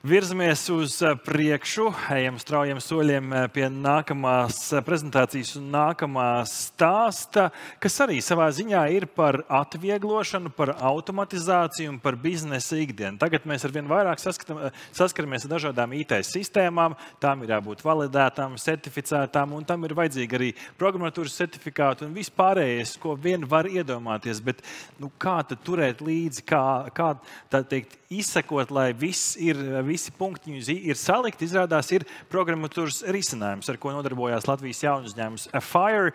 Virzamies uz priekšu, ejam straujiem soļiem pie nākamās prezentācijas un nākamā stāsta, kas arī savā ziņā ir par atvieglošanu, par automatizāciju un par biznesa ikdienu. Tagad mēs arvien vairāk saskaramies ar dažādām IT sistēmām, tām ir jābūt validētām, certificētām, un tam ir vajadzīgi arī programmatūras certifikāti un vispārējais, ko vien var iedomāties. Bet kā tad turēt līdzi, kā tā teikt, izsekot, lai visi punktiņi ir salikti, izrādās ir programmatūras risinājums, ar ko nodarbojās Latvijas jaunu uzņēmums Fire.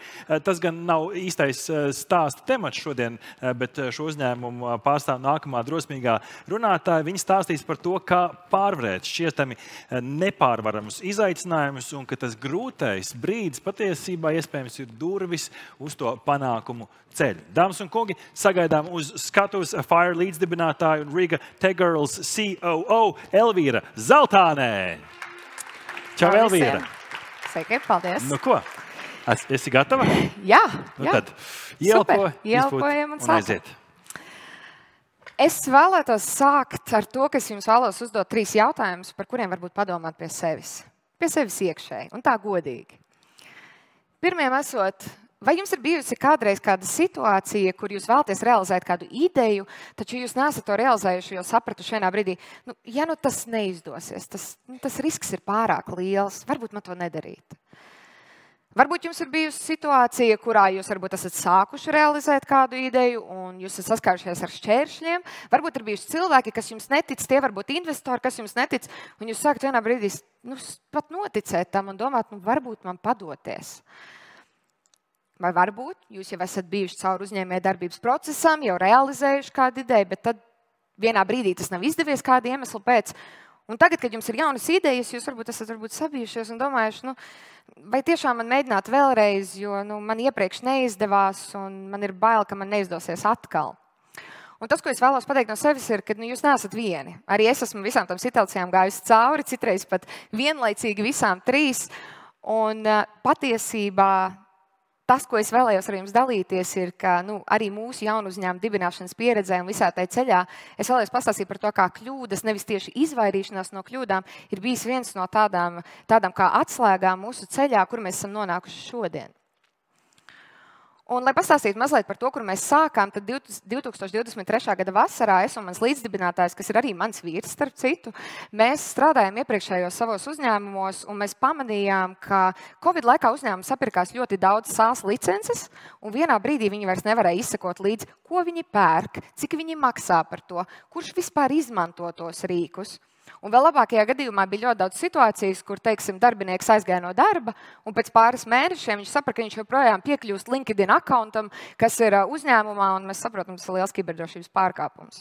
Tas gan nav īstais stāsta temats šodien, bet šo uzņēmumu pārstāv nākamā drosmīgā runātāja. Viņi stāstīs par to, kā pārvarēt šķietami nepārvaramus izaicinājumus un ka tas grūtais brīdis patiesībā iespējams ir durvis uz to panākumu ceļu. Dāmas un kungi, sagaidām uz skatuves Fire līdzdibinātāju un Riga Tech Girls COO Elvīra Zeltānē. Čau, Elvīra! Sveiki, paldies! Nu ko? Esi gatava? Jā, Tad ielpo, ielpojam un aiziet. Es vēlētos sākt ar to, ka es jums vēlos uzdot 3 jautājumus, par kuriem varbūt padomāt pie sevis. Pie sevis iekšēji un tā godīgi. Pirmiem esot, vai jums ir bijusi kādreiz kāda situācija, kur jūs vēlaties realizēt kādu ideju, taču jūs neesat to realizējuši, jo sapratuši vienā brīdī, ja tas neizdosies, tas risks ir pārāk liels, varbūt man to nedarīt. Varbūt jums ir bijusi situācija, kurā jūs varbūt esat sākuši realizēt kādu ideju un jūs esat saskārušies ar šķēršļiem. Varbūt ir bijuši cilvēki, kas jums netic, tie varbūt investori, kas jums netic, un jūs sākat vienā brīdī pat noticēt tam un domāt, varbūt man padoties. Vai varbūt jūs jau esat bijuši cauri uzņēmējdarbības procesam, jau realizējuši kādu ideju, bet tad vienā brīdī tas nav izdevies kādu iemeslu pēc. Un tagad, kad jums ir jaunas idejas, jūs esat sabijušies un domājuši, vai tiešām man mēģināt vēlreiz, jo man iepriekš neizdevās un man ir bail, ka man neizdosies atkal. Un tas, ko es vēlos pateikt no sevis, ir, ka jūs neesat vieni. Arī es esmu visām tam situācijām gājusi cauri, citreiz pat vienlaicīgi visām 3. Un patiesībā tas, ko es vēlējos ar jums dalīties, ir, ka arī mūsu jaunu uzņēmumu dibināšanas pieredzē un visā tajā ceļā es vēlējos pastāstīt par to, kā kļūdas, nevis tieši izvairīšanās no kļūdām, ir bijis viens no tādām kā atslēgām mūsu ceļā, kur mēs esam nonākuši šodien. Un, lai pastāstītu mazliet par to, kur mēs sākām, tad 2023. gada vasarā es un mans līdzdibinātājs, kas ir arī mans vīrs, starp citu, mēs strādājām iepriekšējos savos uzņēmumos, un mēs pamanījām, ka Covid laikā uzņēmums sapirkās ļoti daudz SaaS licences, un vienā brīdī viņi vairs nevarēja izsekot līdzi, ko viņi pērk, cik viņi maksā par to, kurš vispār izmanto tos rīkus. Un vēl labākajā gadījumā bija ļoti daudz situācijas, kur, teiksim, darbinieks aizgāja no darba, un pēc pāris mēnešiem viņš saprata, ka viņš joprojām piekļūst LinkedIn accountam, kas ir uzņēmumā, un mēs saprotam, tas ir liels kiberdrošības pārkāpums.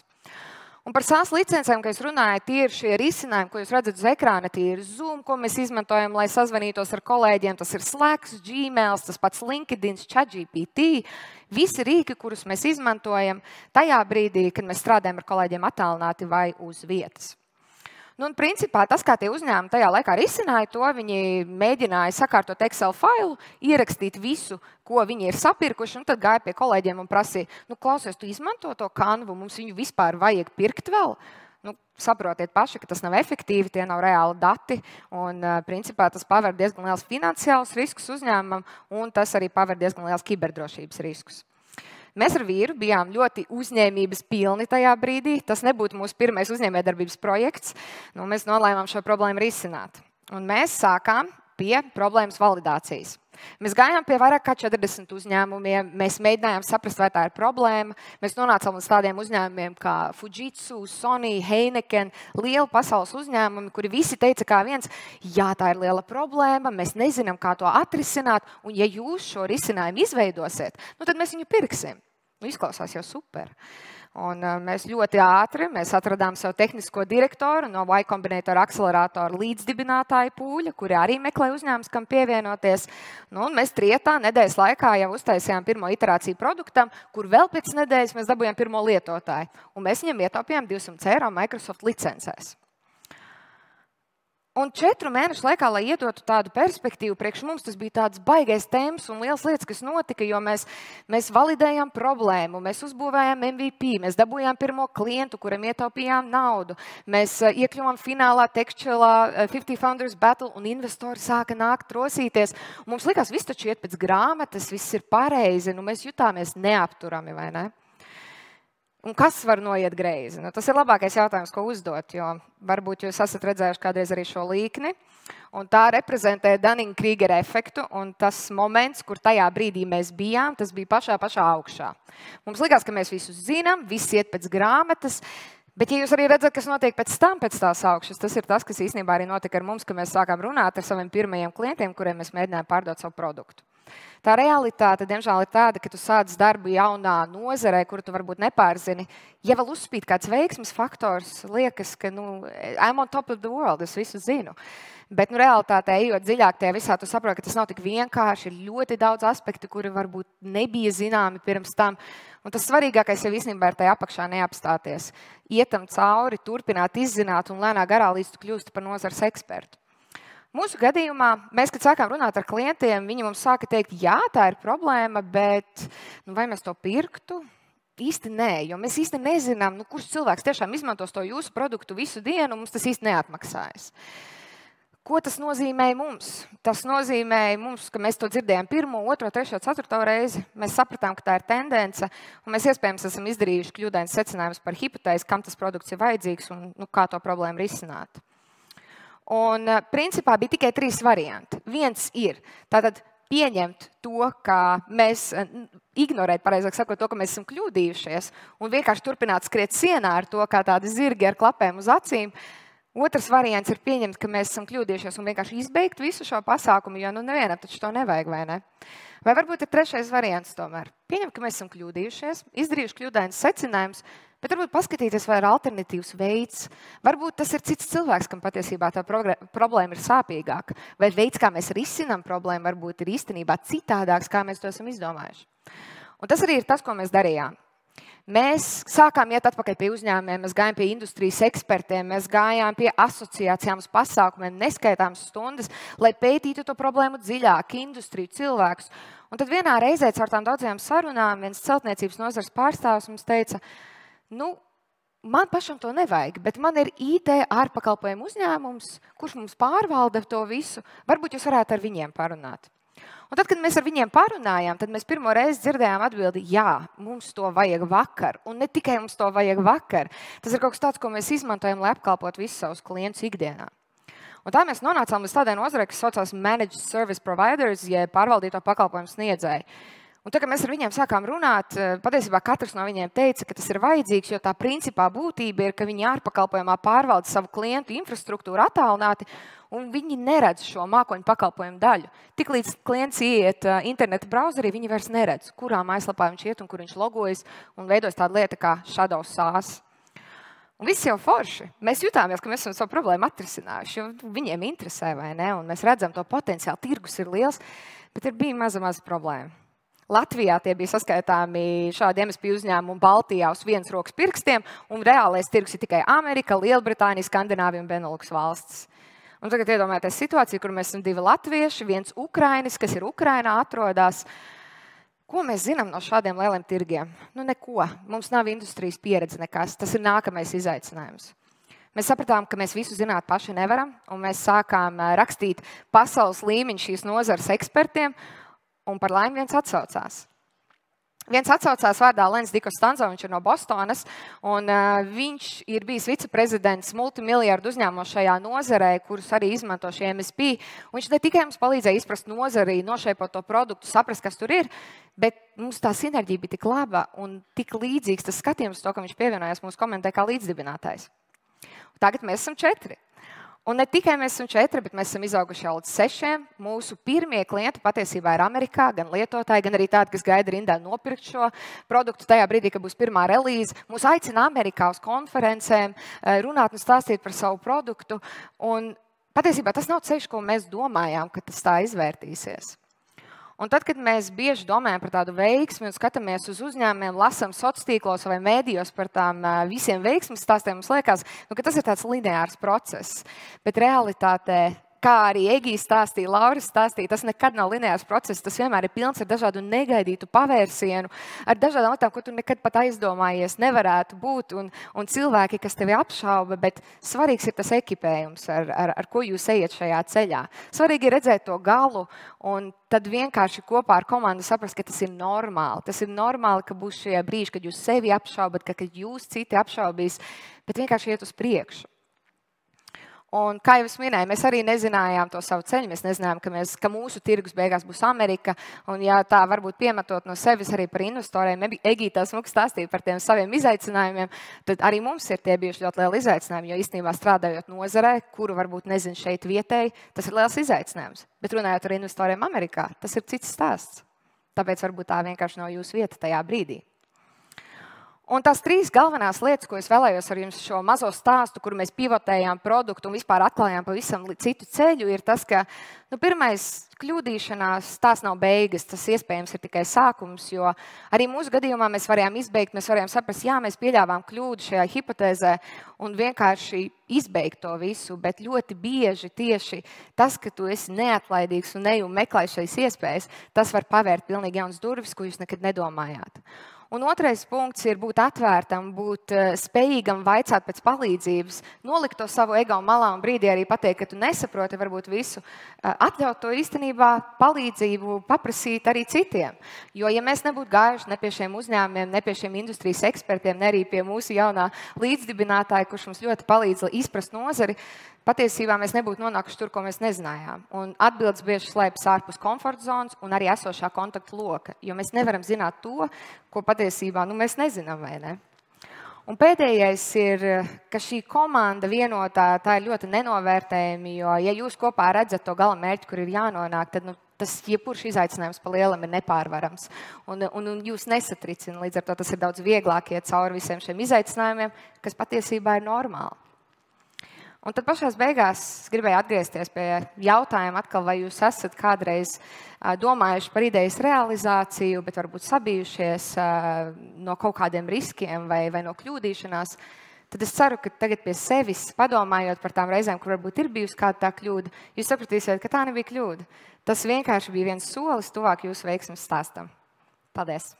Un par SaaS licencēm, ka es runāju, tie ir šie risinājumi, ko jūs redzat uz ekrāna, tie ir Zoom, ko mēs izmantojam, lai sazvanītos ar kolēģiem, tas ir Slack, Gmail, tas pats LinkedIn, ChatGPT, visi rīki, kurus mēs izmantojam tajā brīdī, kad mēs strādājam ar kolēģiem attālināti vai uz vietas. Un principā tas, kā tie uzņēmumi tajā laikā risināja to, viņi mēģināja sakārtot Excel failu, ierakstīt visu, ko viņi ir sapirkuši, un tad gāja pie kolēģiem un prasīja, klausies, tu izmanto to Canvu, mums viņu vispār vajag pirkt vēl? Saprotiet paši, ka tas nav efektīvi, tie nav reāli dati, un principā tas paver diezgan liels finansiāls riskus uzņēmumam, un tas arī paver diezgan liels kiberdrošības riskus. Mēs ar vīru bijām ļoti uzņēmības pilni tajā brīdī. Tas nebūtu mūsu pirmais uzņēmējdarbības projekts. Mēs nolēmām šo problēmu risināt. Un mēs sākām pie problēmas validācijas. Mēs gājām pie vairāk kā 40 uzņēmumiem. Mēs mēģinājām saprast, vai tā ir problēma. Mēs nonācām līdz tādiem uzņēmumiem kā Fujitsu, Sony, Heineken, lieli pasaules uzņēmumi, kuri visi teica kā viens, jā, tā ir liela problēma, mēs nezinām, kā to atrisināt, un ja jūs šo risinājumu izveidosiet, tad mēs viņu pirksim. Izklausās jau super. Un mēs ļoti ātri atradām savu tehnisko direktoru no Y Combinator akceleratoru līdzdibinātāju pūļa, kuri arī meklē uzņēmums, kam pievienoties. Mēs trietā nedēļas laikā jau uztaisījām pirmo iterāciju produktam, kur vēl pēc nedēļas mēs dabūjām pirmo lietotāju. Un mēs viņam ietaupījām €200 Microsoft licencēs. Un 4 mēnešu laikā, lai iedotu tādu perspektīvu, priekš mums tas bija tāds baigais temps un liels lietas, kas notika, jo mēs validējām problēmu, mēs uzbūvējām MVP, mēs dabūjām pirmo klientu, kuram ietaupījām naudu, mēs iekļuvām finālā Textualā 50 Founders Battle un investori sāka nākt rosīties. Un mums likās, viss taču iet pēc grāmatas, viss ir pareizi, mēs jutāmies neapturami, vai ne? Un kas var noiet greizi? Tas ir labākais jautājums, ko uzdot, jo varbūt jūs esat redzējuši kādreiz arī šo līkni. Un tā reprezentē Dunning-Krieger efektu, un tas moments, kur tajā brīdī mēs bijām, tas bija pašā augšā. Mums likās, ka mēs visu zinām, viss iet pēc grāmatas, bet ja jūs arī redzat, kas notiek pēc tās augšas, tas ir tas, kas īstenībā arī notika ar mums, ka mēs sākām runāt ar saviem pirmajiem klientiem, kuriem mēs mēģinājām pārdot savu produktu. Tā realitāte, diemžēl, ir tāda, ka tu sāc darbu jaunā nozarē, kuru tu varbūt nepārzini. Ja vēl uzspīd kāds veiksmes faktors, liekas, ka I'm on top of the world, es visu zinu. Bet realitātē, ejot dziļāk tajā visā, tu saproti, ka tas nav tik vienkārši. Ir ļoti daudz aspektu, kuri varbūt nebija zināmi pirms tam. Un tas svarīgākais jau īstenībā ir tajā apakšā neapstāties. Ietam cauri, turpināt izzināt un lēnā garā, līdz tu kļūsti par nozares ekspertu. Mūsu gadījumā, mēs, kad sākām runāt ar klientiem, viņi mums sāka teikt, jā, tā ir problēma, bet vai mēs to pirktu? Īsti nē, jo mēs īsti nezinām, kurš cilvēks tiešām izmantos to jūsu produktu visu dienu, un mums tas īsti neatmaksājas. Ko tas nozīmēja mums? Tas nozīmēja mums, ka mēs to dzirdējām 1, 2, 3, 4 reizi. Mēs sapratām, ka tā ir tendence, un mēs iespējams esam izdarījuši kļūdains secinājumus par hipotēzi, kam tas produkts ir vajadzīgs un kā to problēmu risināt. Un principā bija tikai 3 varianti. Viens ir tātad pieņemt to, ka mēs ignorēt, pareizāk sakot, to, ka mēs esam kļūdījušies un vienkārši turpināt skriet sienā ar to, kā tādi zirgi ar klapēm uz acīm. Otrs variants ir pieņemt, ka mēs esam kļūdījušies un vienkārši izbeigt visu šo pasākumu, jo nevienam taču to nevajag, vai ne? Vai varbūt ir 3. variants tomēr? Pieņemt, ka mēs esam kļūdījušies, izdarījuši kļūdainus secinājumus, bet varbūt paskatīties, vai ir alternatīvs veids. Varbūt tas ir cits cilvēks, kam patiesībā tā problēma ir sāpīgāka. Vai veids, kā mēs risinām problēmu, varbūt ir īstenībā citādāks, kā mēs to esam izdomājuši. Un tas arī ir tas, ko mēs darījām. Mēs sākām iet atpakaļ pie uzņēmumiem, mēs gājām pie industrijas ekspertiem, mēs gājām pie asociācijām uz pasākumiem, neskaitāmas stundas, lai pētītu to problēmu dziļāk, industriju, cilvēkus. Un tad vienā reizē caur tām daudzajām sarunām viens celtniecības nozares pārstāvs mums teica, man pašam to nevajag, bet man ir IT ārpakalpojumu uzņēmums, kurš mums pārvalda to visu. Varbūt jūs varētu ar viņiem parunāt. Un tad, kad mēs ar viņiem parunājām, tad mēs pirmo reizi dzirdējām atbildi, jā, mums to vajag vakar. Un ne tikai mums to vajag vakar. Tas ir kaut kas tāds, ko mēs izmantojam, lai apkalpotu visus savus klientus ikdienā. Un tā mēs nonācām līdz tādai nozarei, kas saucās Managed Service Providers, jeb pārvaldīto pakalpojumu sniedzēji. Un tā, kad mēs ar viņiem sākām runāt, patiesībā katrs no viņiem teica, ka tas ir vajadzīgs, jo tā principā būtība ir, ka viņi ārpakalpojumā pārvalda savu klientu infrastruktūru attālināti, un viņi neredz šo mākoņu pakalpojumu daļu. Tiklīdz klients ieiet interneta brauzerī, viņi vairs neredz, kurā mājaslapā viņš iet un kur viņš logojas, un veidojas tāda lieta kā shadow SaaS. Un viss jau forši. Mēs jutāmies, ka mēs esam savu problēmu atrisinājuši, jo viņiem interesē, vai ne? Un mēs redzam to potenciālu, tirgus ir liels, bet ir bija maza problēma. Latvijā tie bija saskaitāmi šādi MSP uzņēmumi Baltijā uz vienas rokas pirkstiem, un reālais tirgus ir tikai Amerika, Lielbritānija, Skandināvija un Benelux valstis. Un tagad iedomājieties situāciju, kur mēs esam 2 latvieši, viens ukrainis, kas ir Ukrainā atrodas. Ko mēs zinām no šādiem lieliem tirgiem? Neko. Mums nav industrijas pieredze nekas. Tas ir nākamais izaicinājums. Mēs sapratām, ka mēs visu zināt paši nevaram, un mēs sākām rakstīt pasaules līmeņa šīs nozares ekspertiem, un par laimi viens atsaucās. Viens atsaucās vārdā Lens Dikostanzo, viņš ir no Bostonas, un viņš ir bijis viceprezidents multimiljardu uzņēmumos šajā nozarē, kurus arī izmanto šie MSP. Un viņš ne tikai mums palīdzēja izprast nozari, nošeipot to produktu, saprast, kas tur ir, bet mums tā sinerģija bija tik laba un tik līdzīgs tas skatījums to, ka viņš pievienojās mūsu komentē kā līdzdibinātājs. Tagad mēs esam 4. Un ne tikai mēs esam 4, bet mēs esam izauguši jau līdz 6. Mūsu pirmie klienti patiesībā ir Amerikā, gan lietotāji, gan arī tādi, kas gaida rindā nopirkt šo produktu tajā brīdī, kad būs pirmā relīze. Mūs aicina Amerikā uz konferencēm, runāt un stāstīt par savu produktu. Un patiesībā tas nav ceļš, ko mēs domājām, ka tas tā izvērtīsies. Un tad, kad mēs bieži domājam par tādu veiksmi un skatāmies uz uzņēmumiem, lasām sociālos tīklos vai mēdījos par tām visiem veiksmes stāstiem, mums liekas, ka tas ir tāds lineārs process. Bet realitātē, kā arī Egija stāstīja, Laura stāstīja, tas nekad nav lineārs process. Tas vienmēr ir pilns ar dažādu negaidītu pavērsienu, ar dažādām lietām, ko tu nekad pat aizdomājies nevarētu būt, un cilvēki, kas tevi apšauba, bet svarīgs ir tas ekipējums, ar ko jūs ejat šajā ceļā. Svarīgi ir redzēt to galu, un tad vienkārši kopā ar komandu saprast, ka tas ir normāli. Tas ir normāli, ka būs šie brīži, kad jūs sevi apšaubat, kad jūs citi apšaubīs, bet vienkārši iet uz priekšu. Un, kā jau es minēju, mēs arī nezinājām to savu ceļu. Mēs nezinājām, ka mūsu tirgus beigās būs Amerika. Un, ja tā varbūt piemetot no sevis arī par investoriem, Egija tā smuki stāstīja par tiem saviem izaicinājumiem, tad arī mums ir tie bijuši ļoti lieli izaicinājumi. Jo īstenībā strādājot nozarē, kuru varbūt nezinu šeit vietēji, tas ir liels izaicinājums. Bet runājot ar investoriem Amerikā, tas ir cits stāsts. Tāpēc varbūt tā vienkārši nav jūsu vieta tajā brīdī. Un tās 3 galvenās lietas, ko es vēlējos ar jums šo mazo stāstu, kur mēs pivotējām produktu un vispār atklājām pavisam citu ceļu, ir tas, ka pirmais kļūdīšanās, tās nav beigas, tas iespējams ir tikai sākums, jo arī mūsu gadījumā mēs varējām izbeigt, mēs varējām saprast, jā, mēs pieļāvām kļūdu šajā hipotēzē un vienkārši izbeigt to visu, bet ļoti bieži tieši tas, ka tu esi neatlaidīgs un meklē šīs iespējas, tas var pavērt pilnīgi jaunas durvis, ko jūs nekad nedomājāt. Un otrais punkts ir būt atvērtam, būt spējīgam vaicāt pēc palīdzības, nolikt to savu ego malā un brīdī arī pateikt, ka tu nesaproti varbūt visu, atļaut to īstenībā palīdzību paprasīt arī citiem. Jo, ja mēs nebūtu gājuši ne pie šiem uzņēmumiem, ne pie šiem industrijas ekspertiem, ne arī pie mūsu jaunā līdzdibinātāja, kurš mums ļoti palīdz izprast nozari, patiesībā mēs nebūtu nonākuši tur, ko mēs nezinājām. Un atbildes bieži slēpjas ārpus komforta zonas un arī esošā kontakta loka, jo mēs nevaram zināt to, ko patiesībā mēs nezinām, vai ne? Un pēdējais ir, ka šī komanda vienotā, tā ir ļoti nenovērtējama, jo, ja jūs kopā redzat to gala mērķi, kur ir jānonāk, tad tas jebkurš izaicinājums pa lielam ir nepārvarams. Un jūs nesatricina, līdz ar to tas ir daudz vieglāk iet cauri visiem šiem izaicinājumiem, kas patiesībā ir normāli. Un tad pašās beigās es gribēju atgriezties pie jautājuma atkal, vai jūs esat kādreiz domājuši par idejas realizāciju, bet varbūt sabijušies no kaut kādiem riskiem vai no kļūdīšanās. Tad es ceru, ka tagad pie sevis, padomājot par tām reizēm, kur varbūt ir bijusi kāda tā kļūda, jūs sapratīsiet, ka tā nebija kļūda. Tas vienkārši bija viens solis tuvāk jūsu veiksmes stāstam. Paldies!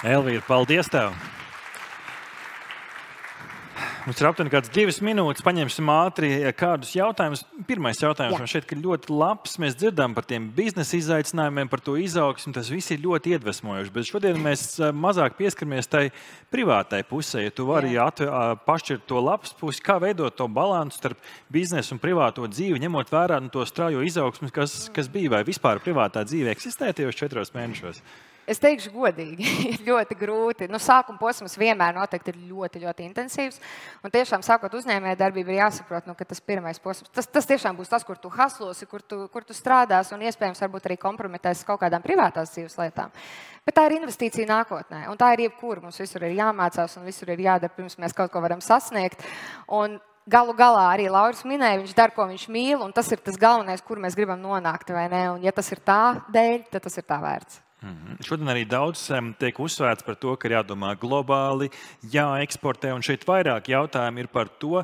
Elvīra, paldies tev! Mums ir aptuveni kāds 2 minūtes. Paņemsim ātri kādus jautājumus. Pirmais jautājums man šeit ir ļoti labs. Mēs dzirdam par tiem biznesa izaicinājumiem, par to izaugsmu. Tas viss ir ļoti iedvesmojoši. Bet šodien mēs mazāk pieskaramies tai privātai pusē. Ja tu vari pašķirt to labs pusi, kā veidot to balansu starp biznesu un privāto dzīvi, ņemot vērā to straujo izaugsmu, kas bija, vai vispār privātā dzīve eksistē tajos 4 mēnešos? Es teikšu godīgi, ir ļoti grūti. Sākuma posms vienmēr noteikti ir ļoti, ļoti intensīvs. Un tiešām sākot uzņēmējdarbību ir jāsaprot, ka tas pirmais posms, tas tiešām būs tas, kur tu haslosi, kur tu strādās un iespējams varbūt arī kompromitēs kaut kādām privātās dzīves lietām. Bet tā ir investīcija nākotnē. Un tā ir jebkura. Mums visur ir jāmācās un visur ir jādara, pirms mēs kaut ko varam sasniegt. Un galu galā arī Lauris minēja, viņš dara, ko viņš mīl, un tas ir tas galvenais, kur mēs gribam nonākt, vai ne? Un ja tas ir tā dēļ, tad tas ir tā vērts. Šodien arī daudz tiek uzsvērts par to, ka ir jādomā globāli, jāeksportē, un šeit vairāk jautājumu ir par to,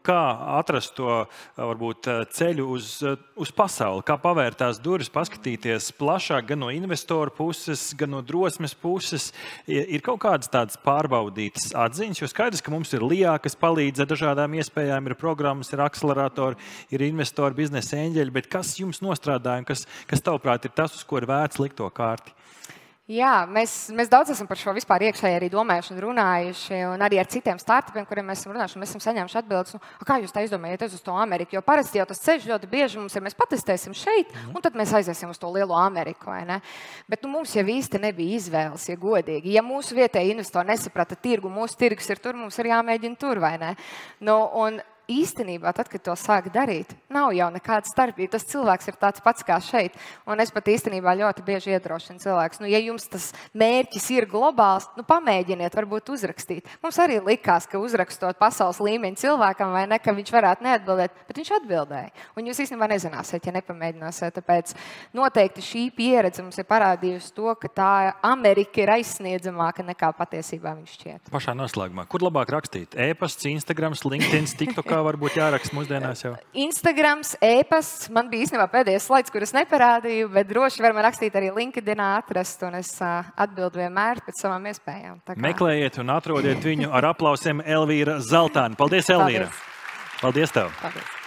kā atrast to varbūt ceļu uz pasauli, kā pavērt tās durvis, paskatīties plašāk gan no investoru puses, gan no drosmes puses. Ir kaut kādas tādas pārbaudītas atziņas, jo skaidrs, ka mums ir LIA, kas palīdz ar dažādām iespējām, ir programmas, ir akceleratori, ir investori, biznesa eņģeļi, bet kas jums nostrādāja un kas tavuprāt ir tas, uz ko ir vērts likt to kārti? Jā, mēs daudz esam par šo vispār iekšēji arī domājuši un runājuši, un arī ar citiem startupiem, kuriem mēs esam runājuši, mēs esam saņēmuši atbildes, kā jūs tā izdomājaties uz to Ameriku, jo parasti jau tas ceļš ļoti bieži mums ir, mēs patestēsim šeit, un tad mēs aiziesim uz to lielo Ameriku, vai ne? Bet mums jau īsti nebija izvēles, ja godīgi. Ja mūsu vietēji investori nesaprata tirgu, mūsu tirgus ir tur, mums ir jāmēģina tur, vai ne? Un īstenībā, tad, kad to sāk darīt, Nav jau nekāda starpība. Tas cilvēks ir tāds pats kā šeit. Un es pat īstenībā ļoti bieži iedrošinu cilvēkus. Ja jums tas mērķis ir globāls, pamēģiniet, varbūt uzrakstīt. Mums arī likās, ka uzrakstot pasaules līmeņa cilvēkam vai ne, ka viņš varētu neatbildēt, bet viņš atbildēja. Un jūs īstenībā nezināsiet, ja nepamēģināsiet. Tāpēc noteikti šī pieredze mums ir parādījusi to, ka tā Amerika ir aizsniedzamāka nekā patiesībā viņš šķiet. Pašā noslēgumā, kur labāk rakstīt? E-pasts, Instagrams, LinkedIn, TikTokā varbūt jāraksta mūsdienās jau? Instagrams, e-pasts. Man bija īstenībā pēdējais slaids, kur es neparādīju, bet droši var man rakstīt arī LinkedInā atrast, un es atbildu vienmēr pēc savām iespējām. Meklējiet un atrodiet viņu ar aplausiem Elvīra Zaltāne. Paldies, Elvīra! Paldies tev! Paldies.